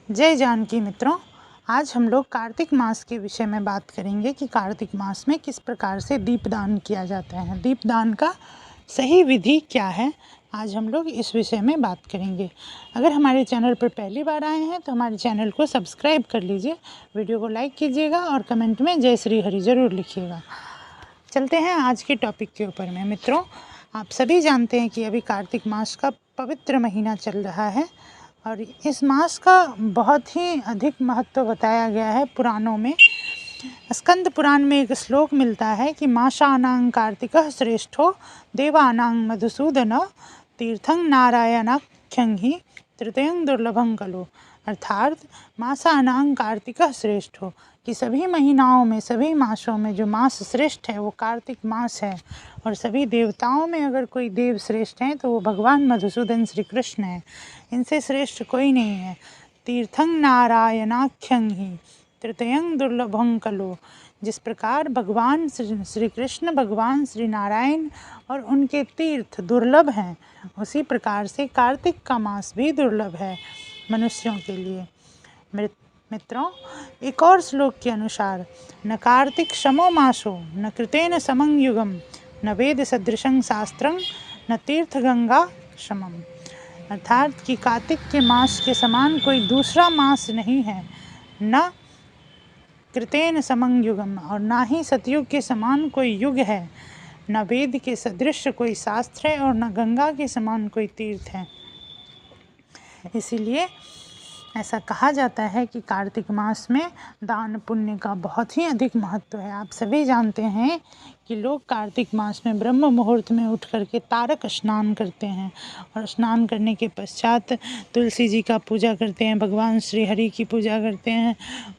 जय जानकी मित्रों, आज हम लोग कार्तिक मास के विषय में बात करेंगे कि कार्तिक मास में किस प्रकार से दीपदान किया जाता है। दीपदान का सही विधि क्या है, आज हम लोग इस विषय में बात करेंगे। अगर हमारे चैनल पर पहली बार आए हैं तो हमारे चैनल को सब्सक्राइब कर लीजिए, वीडियो को लाइक कीजिएगा और कमेंट में जय श्री हरि ज़रूर लिखिएगा। चलते हैं आज के टॉपिक के ऊपर में। मित्रों, आप सभी जानते हैं कि अभी कार्तिक मास का पवित्र महीना चल रहा है और इस मास का बहुत ही अधिक महत्व बताया गया है पुराणों में। स्कंद पुराण में एक श्लोक मिलता है कि मासानां कार्तिकः श्रेष्ठो देवानां मधुसूदन तीर्थं नारायणाख्यं हि तृतीयं दुर्लभं खलु। अर्थात मासानां कार्तिकः श्रेष्ठो, कि सभी महीनाओं में, सभी मासों में जो मास श्रेष्ठ है वो कार्तिक मास है। और सभी देवताओं में अगर कोई देव श्रेष्ठ हैं तो वो भगवान मधुसूदन श्री कृष्ण हैं, इनसे श्रेष्ठ कोई नहीं है। तीर्थं नारायणाख्यं हि तृतीयं दुर्लभं खलु। जिस प्रकार भगवान श्री कृष्ण, भगवान श्री नारायण और उनके तीर्थ दुर्लभ हैं, उसी प्रकार से कार्तिक का मास भी दुर्लभ है मनुष्यों के लिए। मित्रों, एक और श्लोक के अनुसार न कार्तिक समो मासो न कृतेन समं युगम न वेद सदृशं शास्त्रं न तीर्थ गंगा समम। अर्थात कि कार्तिक के मास के समान कोई दूसरा मास नहीं है, न कृतेन समं युगम, और ना ही सतयुग के समान कोई युग है, न वेद के सदृश कोई शास्त्र है और न गंगा के समान कोई तीर्थ है। इसीलिए ऐसा कहा जाता है कि कार्तिक मास में दान पुण्य का बहुत ही अधिक महत्व है। आप सभी जानते हैं कि लोग कार्तिक मास में ब्रह्म मुहूर्त में उठ करके तारक स्नान करते हैं और स्नान करने के पश्चात तुलसी जी का पूजा करते हैं, भगवान श्री हरि की पूजा करते हैं,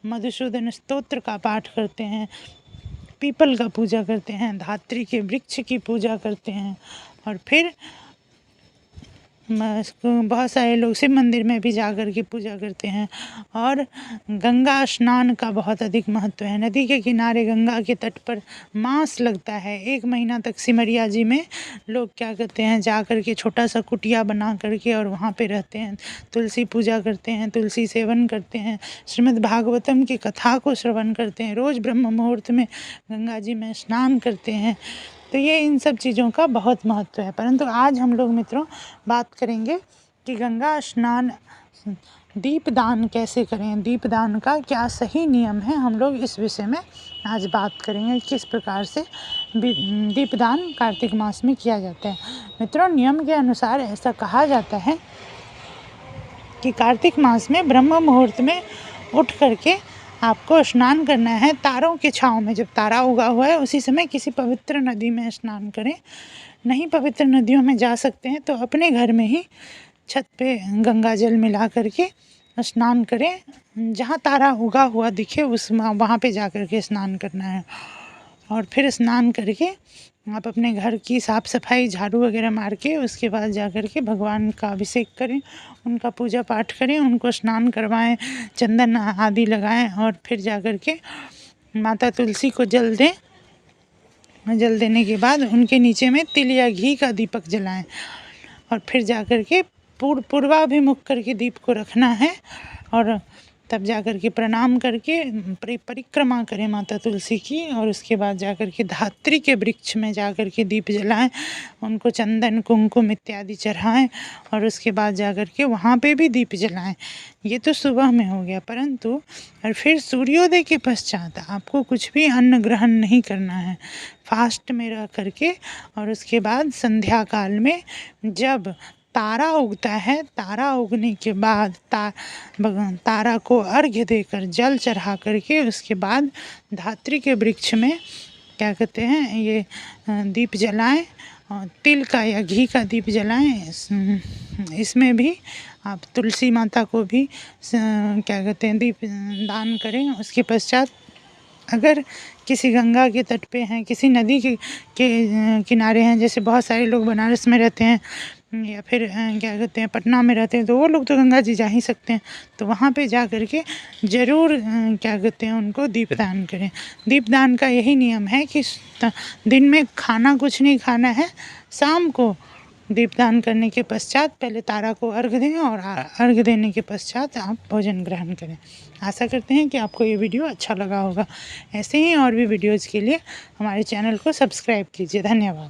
मधुसूदन स्तोत्र का पाठ करते हैं, पीपल का पूजा करते हैं, धात्री के वृक्ष की पूजा करते हैं और फिर बहुत सारे लोग शिव मंदिर में भी जाकर के पूजा करते हैं। और गंगा स्नान का बहुत अधिक महत्व है। नदी के किनारे गंगा के तट पर मास लगता है। 1 महीना तक सिमरिया जी में लोग क्या करते हैं, जा कर के छोटा सा कुटिया बना करके और वहाँ पे रहते हैं, तुलसी पूजा करते हैं, तुलसी सेवन करते हैं, श्रीमद् भागवतम की कथा को श्रवण करते हैं, रोज़ ब्रह्म मुहूर्त में गंगा जी में स्नान करते हैं। तो ये इन सब चीज़ों का बहुत महत्व है। परंतु आज हम लोग मित्रों बात करेंगे कि गंगा स्नान, दीपदान कैसे करें, दीपदान का क्या सही नियम है। हम लोग इस विषय में आज बात करेंगे, किस प्रकार से दीपदान कार्तिक मास में किया जाता है। मित्रों, नियम के अनुसार ऐसा कहा जाता है कि कार्तिक मास में ब्रह्म मुहूर्त में उठ करके आपको स्नान करना है। तारों के छाँव में, जब तारा उगा हुआ है उसी समय किसी पवित्र नदी में स्नान करें। नहीं पवित्र नदियों में जा सकते हैं तो अपने घर में ही छत पे गंगा जल मिला करके स्नान करें। जहाँ तारा उगा हुआ दिखे वहाँ पे जा कर के स्नान करना है। और फिर स्नान करके आप अपने घर की साफ़ सफाई, झाड़ू वगैरह मार के उसके बाद जा कर के भगवान का अभिषेक करें, उनका पूजा पाठ करें, उनको स्नान करवाएं, चंदन आदि लगाएं और फिर जा कर के माता तुलसी को जल दें। जल देने के बाद उनके नीचे में तिल या घी का दीपक जलाएं और फिर जा कर के पूर्वाभिमुख करके दीप को रखना है और तब जा कर के प्रणाम करके परिक्रमा करें माता तुलसी की। और उसके बाद जा कर के धात्री के वृक्ष में जा कर के दीप जलाएं, उनको चंदन कुमकुम इत्यादि चढ़ाएं और उसके बाद जा कर के वहाँ पे भी दीप जलाएं। ये तो सुबह में हो गया, परंतु और फिर सूर्योदय के पश्चात आपको कुछ भी अन्न ग्रहण नहीं करना है, फास्ट में रह करके। और उसके बाद संध्या काल में जब तारा उगता है, तारा उगने के बाद तारा को अर्घ्य देकर जल चढ़ा करके उसके बाद धात्री के वृक्ष में क्या कहते हैं, ये दीप जलाएं, तिल का या घी का दीप जलाएं। इसमें भी आप तुलसी माता को भी क्या कहते हैं, दीप दान करें। उसके पश्चात अगर किसी गंगा के तट पे हैं, किसी नदी के किनारे हैं, जैसे बहुत सारे लोग बनारस में रहते हैं या फिर क्या कहते हैं पटना में रहते हैं, तो वो लोग तो गंगा जी जा ही सकते हैं, तो वहाँ पे जा कर के ज़रूर क्या कहते हैं उनको दीपदान करें। दीपदान का यही नियम है कि दिन में खाना कुछ नहीं खाना है, शाम को दीपदान करने के पश्चात पहले तारा को अर्घ दें और अर्घ देने के पश्चात आप भोजन ग्रहण करें। आशा करते हैं कि आपको ये वीडियो अच्छा लगा होगा। ऐसे ही और भी वीडियोज़ के लिए हमारे चैनल को सब्सक्राइब कीजिए। धन्यवाद।